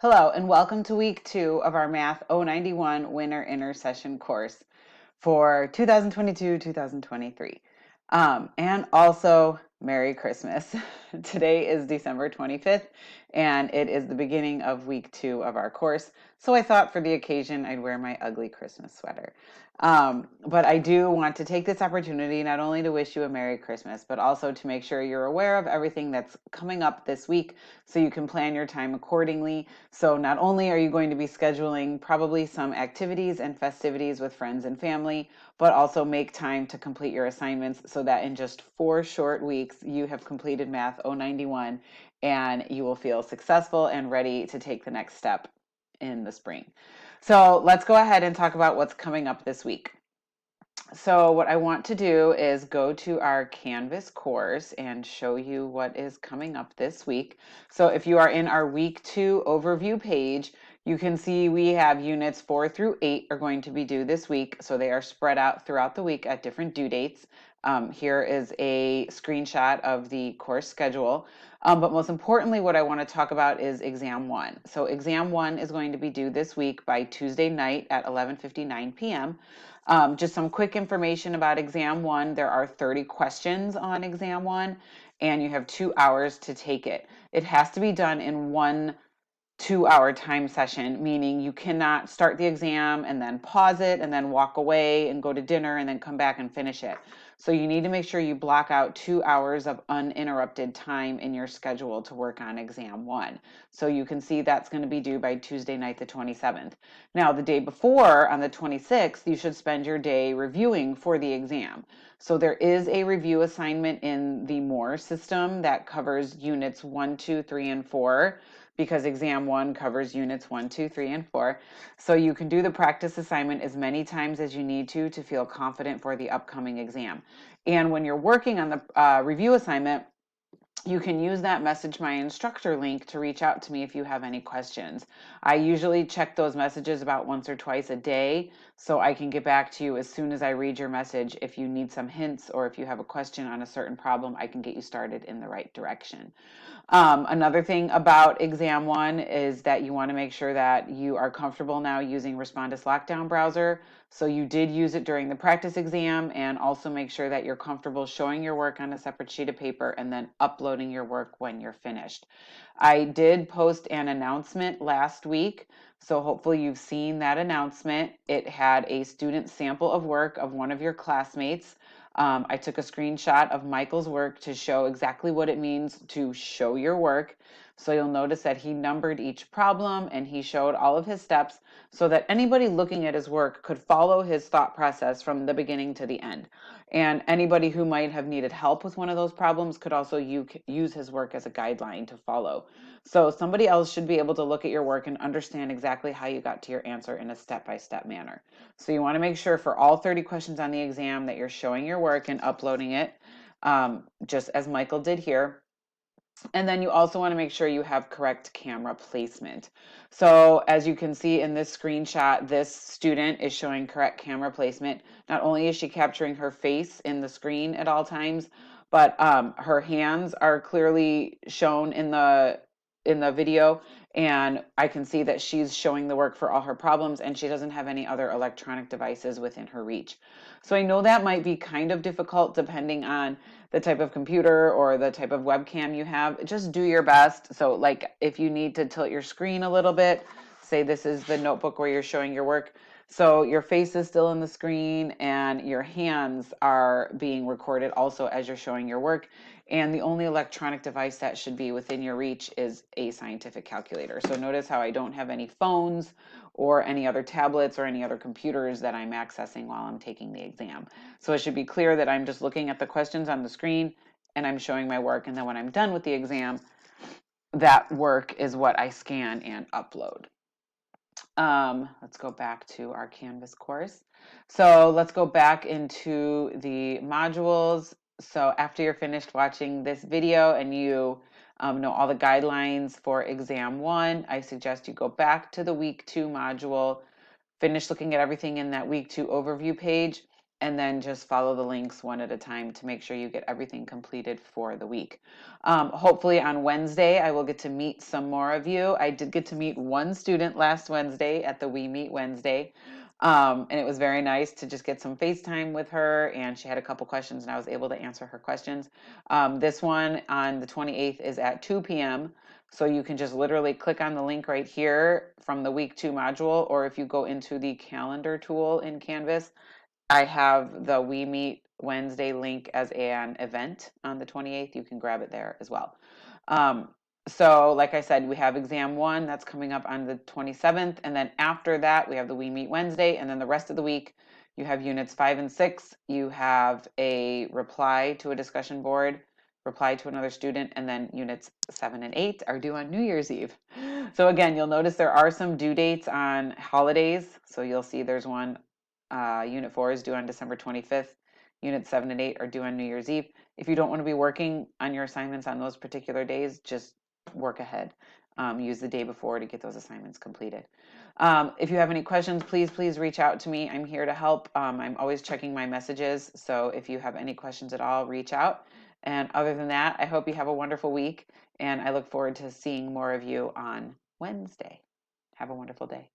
Hello, and welcome to week 2 of our Math 091 Winter Intercession course for 2022-2023. And also, Merry Christmas. Today is December 25th, and it is the beginning of week 2 of our course. So I thought for the occasion, I'd wear my ugly Christmas sweater. But I do want to take this opportunity not only to wish you a Merry Christmas, but also to make sure you're aware of everything that's coming up this week so you can plan your time accordingly. So not only are you going to be scheduling probably some activities and festivities with friends and family, but also make time to complete your assignments so that in just 4 short weeks, you have completed Math 091 and you will feel successful and ready to take the next step in the spring. So let's go ahead and talk about what's coming up this week. So what I want to do is go to our Canvas course and show you what is coming up this week. So if you are in our week 2 overview page, you can see we have units 4 through 8 are going to be due this week. So they are spread out throughout the week at different due dates. Here is a screenshot of the course schedule. But most importantly, what I want to talk about is exam 1. So exam 1 is going to be due this week by Tuesday night at 11:59 p.m. Just some quick information about exam 1. There are 30 questions on exam 1, and you have 2 hours to take it. It has to be done in one 2-hour time session, meaning you cannot start the exam and then pause it and then walk away and go to dinner and then come back and finish it. So you need to make sure you block out 2 hours of uninterrupted time in your schedule to work on exam 1. So you can see that's going to be due by Tuesday night, the 27th. Now, the day before, on the 26th, you should spend your day reviewing for the exam. So there is a review assignment in the MORE system that covers units 1, 2, 3, and 4, because exam 1 covers units 1, 2, 3, and 4. So you can do the practice assignment as many times as you need to feel confident for the upcoming exam. And when you're working on the review assignment, you can use that Message My Instructor link to reach out to me if you have any questions. I usually check those messages about once or twice a day, so I can get back to you as soon as I read your message. If you need some hints or if you have a question on a certain problem, I can get you started in the right direction. Another thing about exam 1 is that you want to make sure that you are comfortable now using Respondus Lockdown Browser. So you did use it during the practice exam, and also make sure that you're comfortable showing your work on a separate sheet of paper and then uploading your work when you're finished. I did post an announcement last week, so hopefully you've seen that announcement. It had a student sample of work of one of your classmates. I took a screenshot of Michael's work to show exactly what it means to show your work. So you'll notice that he numbered each problem and he showed all of his steps so that anybody looking at his work could follow his thought process from the beginning to the end. And anybody who might have needed help with one of those problems could also use his work as a guideline to follow. So somebody else should be able to look at your work and understand exactly how you got to your answer in a step-by-step manner. So you want to make sure for all 30 questions on the exam that you're showing your work and uploading it, just as Michael did here. And then you also want to make sure you have correct camera placement. So as you can see in this screenshot, this student is showing correct camera placement. Not only is she capturing her face in the screen at all times, but her hands are clearly shown in the video, and I can see that she's showing the work for all her problems, and she doesn't have any other electronic devices within her reach. So I know that might be kind of difficult depending on the type of computer or the type of webcam you have. Just do your best. So like if you need to tilt your screen a little bit, say this is the notebook where you're showing your work, so your face is still in the screen and your hands are being recorded also as you're showing your work. And the only electronic device that should be within your reach is a scientific calculator. So notice how I don't have any phones or any other tablets or any other computers that I'm accessing while I'm taking the exam. So it should be clear that I'm just looking at the questions on the screen and I'm showing my work. And then when I'm done with the exam, that work is what I scan and upload. Let's go back to our Canvas course. So let's go back into the modules. So after you're finished watching this video and you know all the guidelines for exam 1, I suggest you go back to the week 2 module, finish looking at everything in that week 2 overview page, and then just follow the links one at a time to make sure you get everything completed for the week. Hopefully on Wednesday, I will get to meet some more of you. I did get to meet one student last Wednesday at the We Meet Wednesday. And it was very nice to just get some FaceTime with her, and she had a couple questions, and I was able to answer her questions. This one on the 28th is at 2 p.m. So you can just literally click on the link right here from the week 2 module, or if you go into the calendar tool in Canvas, I have the We Meet Wednesday link as an event on the 28th. You can grab it there as well. Um, so like I said, we have exam 1 that's coming up on the 27th. And then after that, we have the We Meet Wednesday. And then the rest of the week, you have units 5 and 6. You have a reply to a discussion board, reply to another student, and then units 7 and 8 are due on New Year's Eve. So again, you'll notice there are some due dates on holidays. So you'll see there's one, unit 4 is due on December 25th. Unit 7 and 8 are due on New Year's Eve. If you don't want to be working on your assignments on those particular days, just work ahead. Use the day before to get those assignments completed. If you have any questions, please reach out to me. I'm here to help. I'm always checking my messages. So if you have any questions at all, reach out. And other than that, I hope you have a wonderful week. And I look forward to seeing more of you on Wednesday. Have a wonderful day.